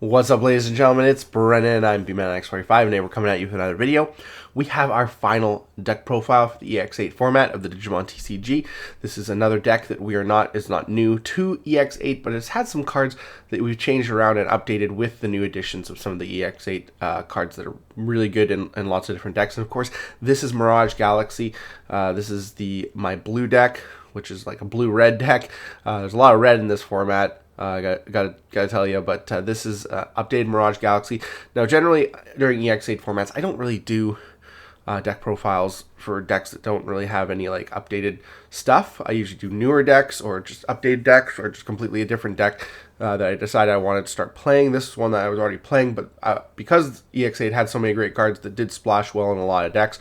What's up, ladies and gentlemen? It's Brennan. I'm BManX45, and today we're coming at you with another video. We have our final deck profile for the EX8 format of the Digimon TCG. This is another deck that is not new to EX8, but it's had some cards that we've changed around and updated with the new additions of some of the EX8 cards that are really good in lots of different decks. And of course, this is Mirage-Galaxy. This is my blue deck, which is like a blue-red deck. There's a lot of red in this format. Gotta tell you, but this is updated Mirage-Galaxy. Now, generally during EX8 formats, I don't really do deck profiles for decks that don't really have any like updated stuff. I usually do newer decks or just updated decks or just completely a different deck that I decided I wanted to start playing. This is one that I was already playing, but because EX8 had so many great cards that did splash well in a lot of decks,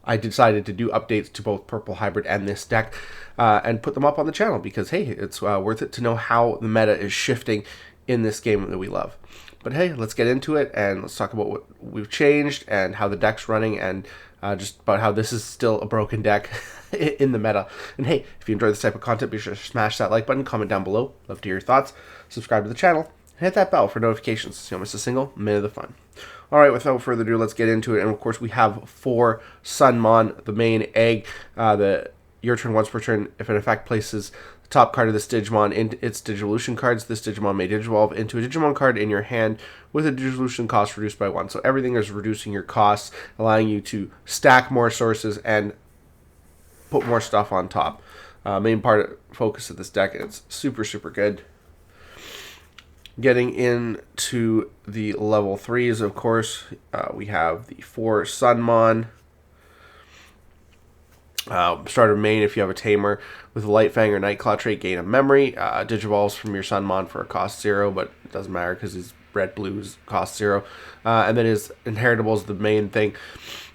I decided to do updates to both Purple Hybrid and this deck and put them up on the channel because, hey, it's worth it to know how the meta is shifting in this game that we love. But hey, let's get into it and let's talk about what we've changed and how the deck's running and just about how this is still a broken deck in the meta. And hey, if you enjoy this type of content, be sure to smash that like button, comment down below, love to hear your thoughts, subscribe to the channel, and hit that bell for notifications so you don't miss a single minute of the fun. Alright, without further ado, let's get into it. And of course, we have 4 Sunmon, the main egg. Your turn once per turn, if an effect places the top card of this Digimon in its Digivolution cards, this Digimon may Digivolve into a Digimon card in your hand with a Digivolution cost reduced by 1. So everything is reducing your costs, allowing you to stack more sources and put more stuff on top. Main focus of this deck, and it's super, super good. Getting into the level 3s, of course, we have the 4 Sunmon. Starter main, if you have a Tamer with a Light Fang or Nightclaw trait, gain a memory. Digivolves from your Sunmon for a cost 0, but it doesn't matter because his red-blues cost 0. And then his Inheritable is the main thing.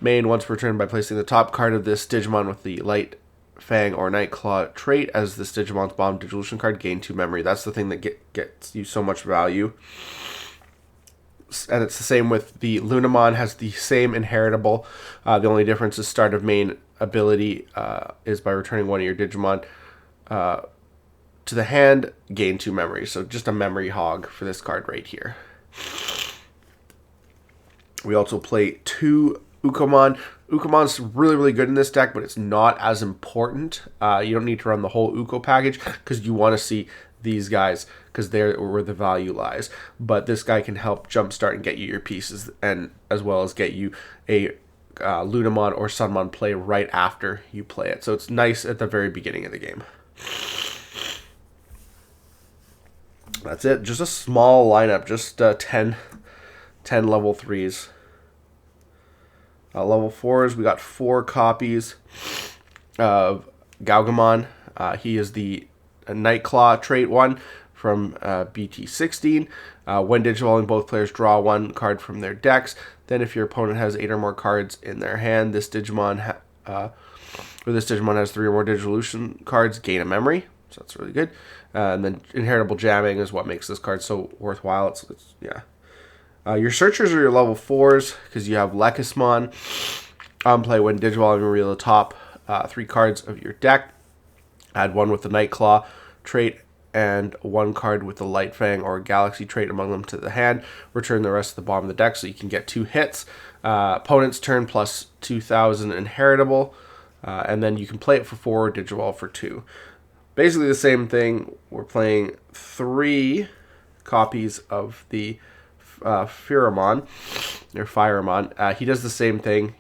Main once per turn by placing the top card of this Digimon with the Light Fang or Nightclaw trait as this Digimon's Bomb Digivolution card, gain 2 memory. That's the thing that gets you so much value. And it's the same with the Lunamon, has the same Inheritable. The only difference is start of main ability is by returning one of your Digimon to the hand, gain 2 memory. So just a memory hog for this card right here. We also play 2 Ukomon. Ukomon's really, really good in this deck, but it's not as important. You don't need to run the whole Uko package because you want to see these guys because they're where the value lies. But this guy can help jumpstart and get you your pieces, and as well as get you a Lunamon or Sunmon play right after you play it. So it's nice at the very beginning of the game. That's it. Just a small lineup. Just 10 level 3s. Level 4s, we got 4 copies of Gaugamon. He is the Nightclaw trait one from BT16. When digivolving, both players draw 1 card from their decks. Then if your opponent has 8 or more cards in their hand, this Digimon has 3 or more Digivolution cards, gain a memory. So that's really good. And then Inheritable Jamming is what makes this card so worthwhile. Yeah. Your searchers are your level 4s because you have Lekismon. On play, when digivolving, reveal the top 3 cards of your deck. Add 1 with the Nightclaw trait and 1 card with the Light Fang or Galaxy trait among them to the hand. Return the rest of the bottom of the deck so you can get 2 hits. Opponent's turn plus 2,000 Inheritable. And then you can play it for 4, Digivolve for 2. Basically the same thing. We're playing 3 copies of the Firemon. He does the same thing.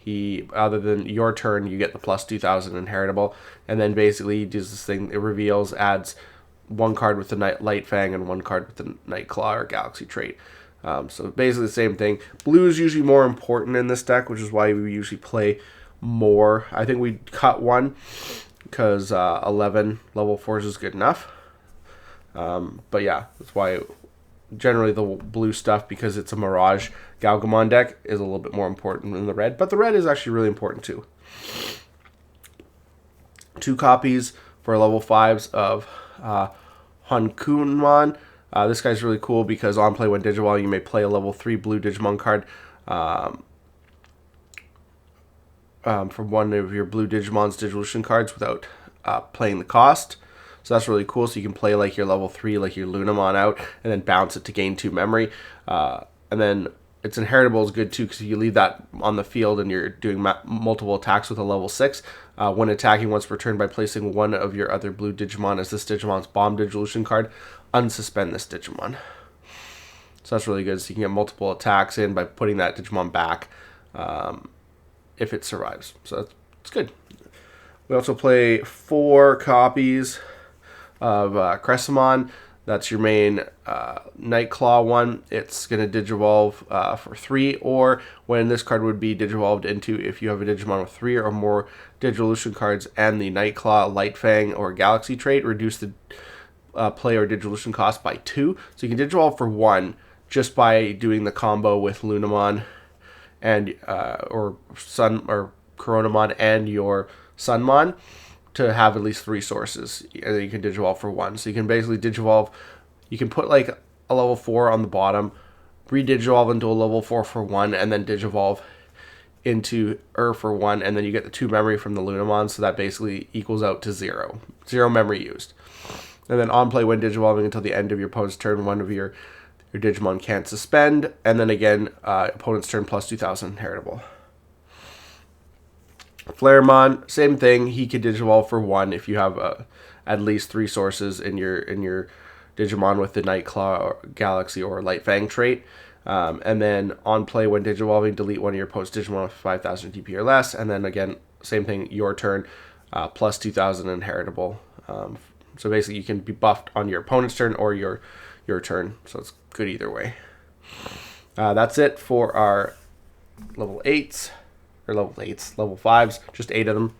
Other than your turn, you get the plus 2,000 Inheritable, and then basically he does this thing. It reveals, adds 1 card with the Light Fang and 1 card with the Nightclaw or Galaxy trait. So basically the same thing. Blue is usually more important in this deck, which is why we usually play more. I think we cut 1 because 11 level 4s is good enough. But yeah, that's why. Generally, the blue stuff, because it's a Mirage Gaugamon deck, is a little bit more important than the red. But the red is actually really important too. 2 copies for level 5s of Honkunmon. This guy's really cool because on play when Digivolve, you may play a level 3 blue Digimon card from one of your blue Digimon's Digivolution cards without playing the cost. So that's really cool. So you can play like your level 3, like your Lunamon out, and then bounce it to gain 2 memory. And then its inheritable is good too, because you leave that on the field and you're doing multiple attacks with a level 6. When attacking once per turn by placing one of your other blue Digimon as this Digimon's Bomb Digivolution card, unsuspend this Digimon. So that's really good. So you can get multiple attacks in by putting that Digimon back if it survives. So that's good. We also play 4 copies of Cressamon. That's your main Nightclaw one. It's going to Digivolve for 3, or when this card would be Digivolved into if you have a Digimon with 3 or more Digivolution cards and the Nightclaw, Lightfang, or Galaxy trait, reduce the play or Digivolution cost by 2. So you can Digivolve for 1 just by doing the combo with Lunamon and or Sun or Coronamon and your Sunmon to have at least 3 sources, and then you can Digivolve for 1. So you can basically Digivolve, you can put like a level 4 on the bottom, re-Digivolve into a level 4 for 1, and then Digivolve into for 1, and then you get the 2 memory from the Lunamon, so that basically equals out to 0. 0 memory used. And then on play, when Digivolving until the end of your opponent's turn, one of your Digimon can't suspend, and then again, opponent's turn plus 2,000 inheritable. Flaremon, same thing. He could Digivolve for 1 if you have at least 3 sources in your Digimon with the Nightclaw, or Galaxy, or Lightfang trait. And then on play, when Digivolving, delete one of your opponent's Digimon with 5,000 DP or less. And then again, same thing. Your turn plus 2,000 inheritable. So basically, you can be buffed on your opponent's turn or your turn. So it's good either way. That's it for our level 8s. Or level 5s, just 8 of them.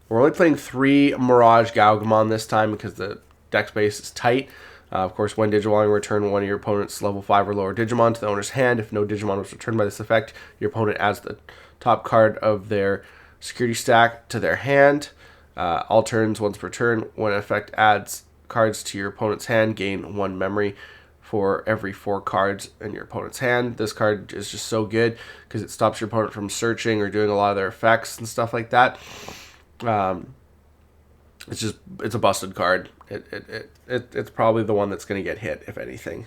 We're only playing 3 Mirage-Galaxy this time because the deck space is tight. Of course, when Digivolving, return one of your opponent's level 5 or lower Digimon to the owner's hand. If no Digimon was returned by this effect, your opponent adds the top card of their security stack to their hand. All turns, once per turn, when an effect adds cards to your opponent's hand, gain 1 memory for every 4 cards in your opponent's hand. This card is just so good because it stops your opponent from searching or doing a lot of their effects and stuff like that. It's a busted card. It's probably the one that's going to get hit, if anything.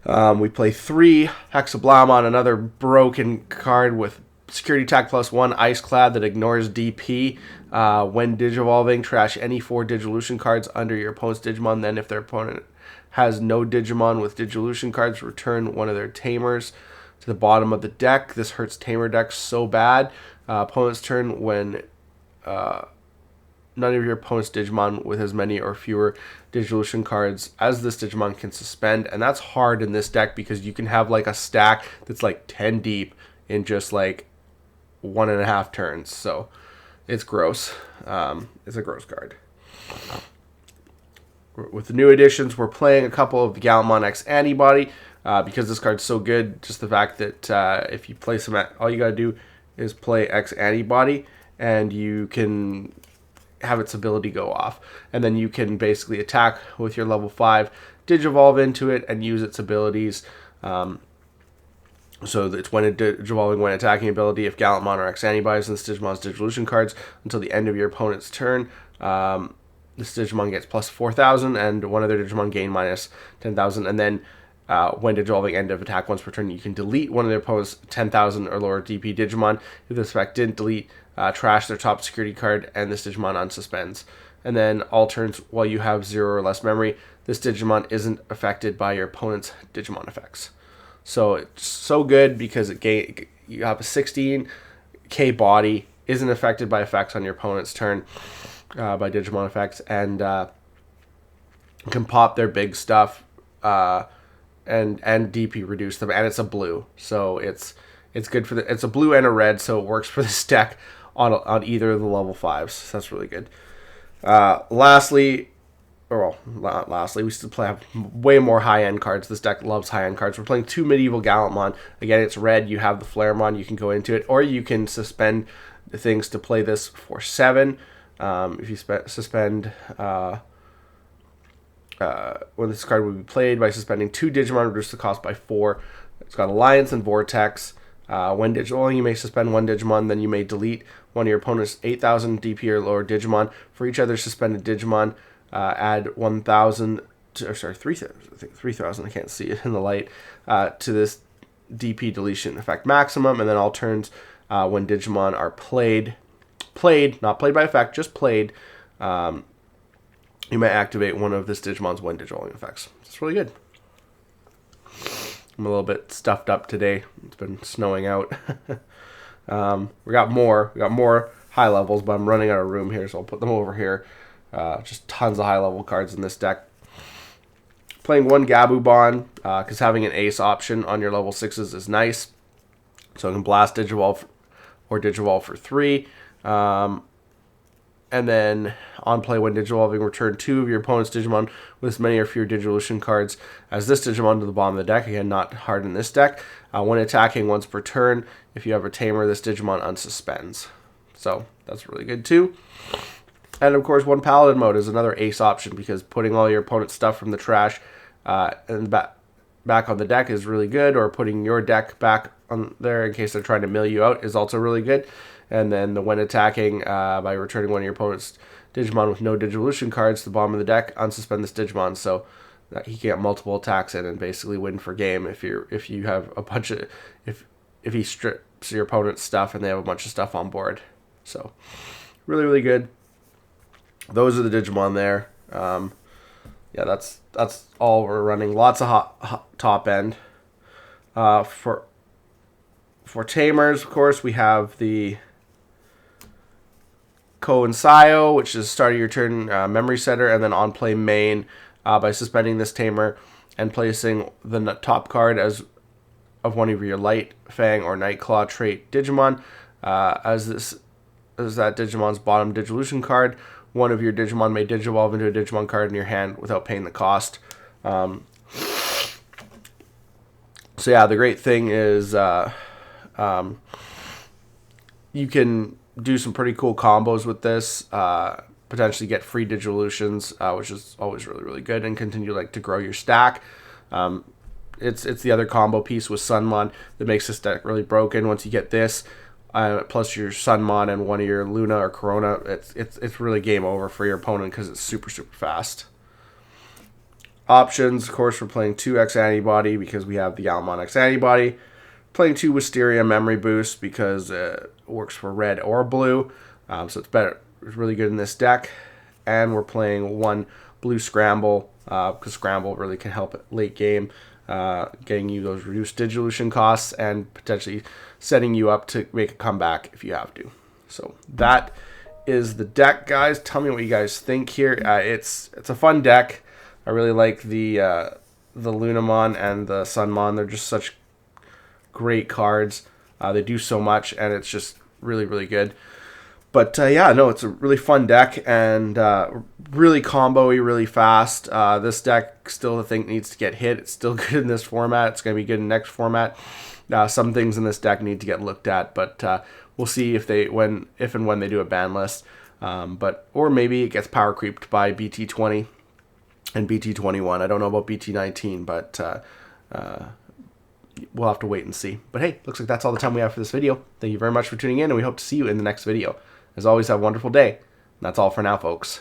We play 3 Hexablamon, another broken card with security attack plus 1, Ice Clad that ignores DP. When Digivolving, trash any 4 Digivolution cards under your opponent's Digimon. Then if their opponent has no Digimon with Digivolution cards, return one of their Tamers to the bottom of the deck. This hurts Tamer decks so bad. Opponent's turn, when none of your opponent's Digimon with as many or fewer Digivolution cards as this Digimon can suspend. And that's hard in this deck because you can have like a stack that's like 10 deep in just like 1.5 turns. So it's gross. It's a gross card. With the new additions, we're playing a couple of the Galmon X-Antibody because this card's so good. Just the fact that if you place them all you got to do is play X-Antibody, and you can have its ability go off. And then you can basically attack with your level 5, Digivolve into it, and use its abilities. So it's when Digivolving when attacking ability, if Galmon or X-Antibodies and this Digimon's Digivolution cards until the end of your opponent's turn. This Digimon gets plus 4,000, and one other Digimon gain minus 10,000. And then when Digivolving, end of attack once per turn, you can delete one of their opponent's 10,000 or lower DP Digimon. If this effect didn't delete, trash their top security card, and this Digimon unsuspends. And then all turns, while you have 0 or less memory, this Digimon isn't affected by your opponent's Digimon effects. So it's so good because you have a 16k body, isn't affected by effects on your opponent's turn. By Digimon effects, and can pop their big stuff and DP reduce them, and it's a blue, so it's good for it's a blue and a red, so it works for this deck on either of the level 5s. So that's really good. Lastly, we still have way more high-end cards. This deck loves high-end cards. We're playing 2 Medieval Gallantmon. Again, it's red. You have the Flaremon. You can go into it, or you can suspend the things to play this for 7. If you suspend when this card would be played by suspending 2 Digimon, reduce the cost by 4. It's got Alliance and Vortex. When digital, you may suspend one Digimon, then you may delete one of your opponent's 8,000 DP or lower Digimon. For each other suspended Digimon, add 1,000, or sorry, 3,000, I think 3,000, I can't see it in the light, to this DP deletion effect maximum. And then all turns when Digimon are played, not played by effect, just played, you may activate one of this Digimon's when digital effects. It's really good. I'm a little bit stuffed up today. It's been snowing out. We got more high levels, but I'm running out of room here, so I'll put them over here. Just tons of high level cards in this deck. Playing one Gabubon, because having an ace option on your level 6s is nice. So I can blast Digivolve or Digivolve for 3. And then on play, when Digivolving, return 2 of your opponent's Digimon with as many or fewer Digivolution cards as this Digimon to the bottom of the deck. Again, not hard in this deck. When attacking once per turn, if you have a Tamer, this Digimon unsuspends. So that's really good too. And of course, one Paladin mode is another ace option, because putting all your opponent's stuff from the trash and back on the deck is really good, or putting your deck back on there in case they're trying to mill you out is also really good. And then when attacking, by returning one of your opponent's Digimon with no Digivolution cards to the bottom of the deck, unsuspend this Digimon, so that he can get multiple attacks in and basically win for game if you have a bunch of if he strips your opponent's stuff and they have a bunch of stuff on board. So really, really good. Those are the Digimon there. Yeah, that's all we're running. Lots of hot top end. For Tamers, of course, we have the Ko and Sayo, which is start of your turn memory setter, and then on play main by suspending this Tamer and placing the top card as of one of your Light, Fang, or Nightclaw trait Digimon as that Digimon's bottom Digivolution card. One of your Digimon may Digivolve into a Digimon card in your hand without paying the cost. So yeah, the great thing is you can do some pretty cool combos with this. Potentially get free Digivolutions, which is always really, really good, and continue to grow your stack. It's the other combo piece with Sunmon that makes this deck really broken. Once you get this, plus your Sunmon and one of your Luna or Corona, it's really game over for your opponent because it's super, super fast. Options, of course, we're playing 2 X-Antibody because we have the Almon X-Antibody. Playing 2 Wisteria Memory Boost because it works for red or blue. So it's better. It's really good in this deck. And we're playing 1 Blue Scramble because Scramble really can help at late game, getting you those reduced Digivolution costs and potentially setting you up to make a comeback if you have to. So that is the deck, guys. Tell me what you guys think here. It's a fun deck. I really like the Lunamon and the Sunmon. They're just such great cards. They do so much, and it's just really, really good. But yeah, no, it's a really fun deck and really combo-y, really fast. This deck still, I think, needs to get hit. It's still good in this format. It's going to be good in the next format. Some things in this deck need to get looked at, but we'll see if and when they do a ban list. Or maybe it gets power creeped by BT20 and BT21. I don't know about BT19, but we'll have to wait and see. But hey, looks like that's all the time we have for this video. Thank you very much for tuning in, and we hope to see you in the next video. As always, have a wonderful day. And that's all for now, folks.